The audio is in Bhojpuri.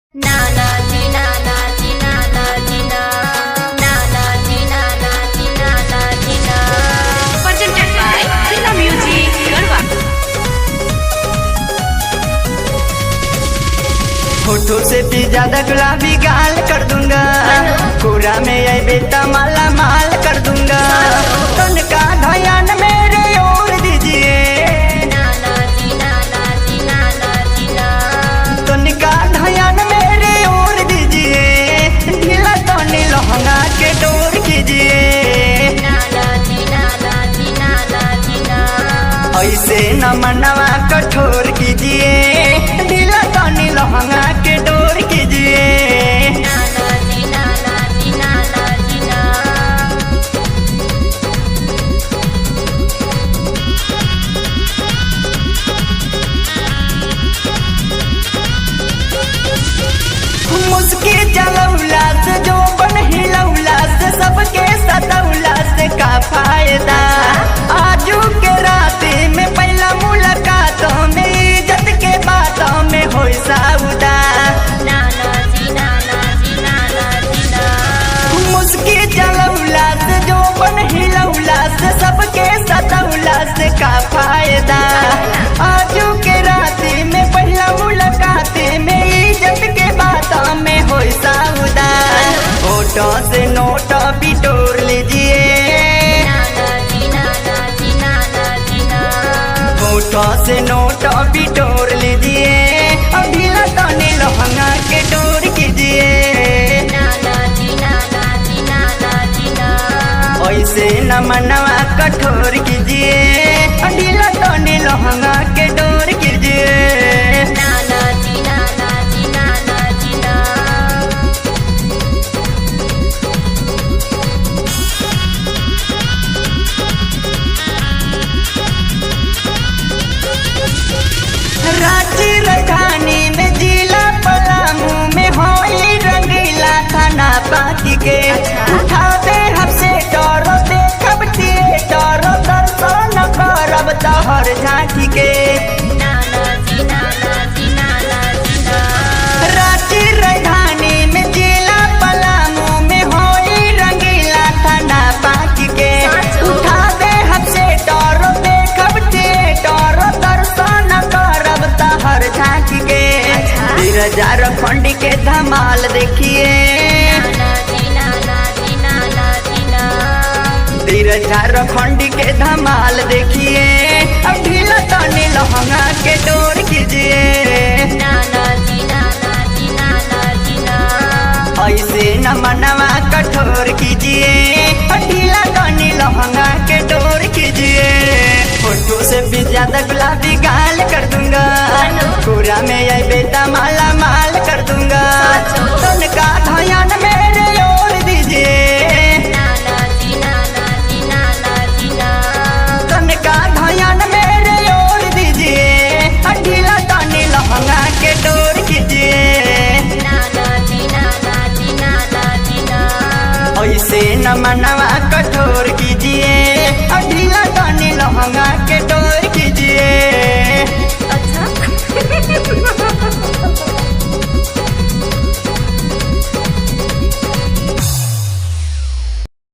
Presented by Sila Music, Garwa. होठों से भी ज्यादा गुलाबी गाल कर दूंगा, कोरा में आई बेटा माला माल कर दूंगा। तन का ध्यान मेरे ओर दीजिए, तन का ध्यान मेरे ओर दीजिए, ढीला तो लहंगा के डोर कीजिए। ऐसे न मनवा कठोर कीजिए, ढीला तो लहंगा के डोर कीजिए। मुस्की चलौला से जो बन हिलौला से सबके सतौला से का फायदा। आजू के राती में पहला मुलाकातों में इज्जत के बातों में होई सौदा। मुस्की चलौला से जो बन हिलौला से सबके सतौला से का फायदा। आजू के राती में पहला मुलाकात में इज्जत के बातों में होई सौदा। होठों से नोट बिटोर लीजिए, होठों से नोट बिटोर लीजिए, अभी लटौनी लहंगा के डोर कीजिए। ऐसे न मनवा कठोर कीजिए, अभी लटौनी लहंगा के डोर कीजिए। रांची राजधानी में जिला पलामू में होई रंगीला थाना पाती के। उठा दे हमसे डरो देखब थिएटर, दर्शन करब तोहर झांकी के। रांची राजधानी में जिला पलामू में होई रंगीला थाना पाती के। उठा दे हमसे डरो देखब थिएटर, दर्शन करब तोहर झांकी के। 3000 फंड के धमाल देखिए, 3000 फंड के धमाल देखिए, अब ढीला तनी लहंगा के डोर कीजिए। ऐसे न मनवा कठोर कीजिए, ढीला तनी लहंगा के डोर कीजिए। फोटो से भी ज्यादा गुलाबी गाल कर दूंगा,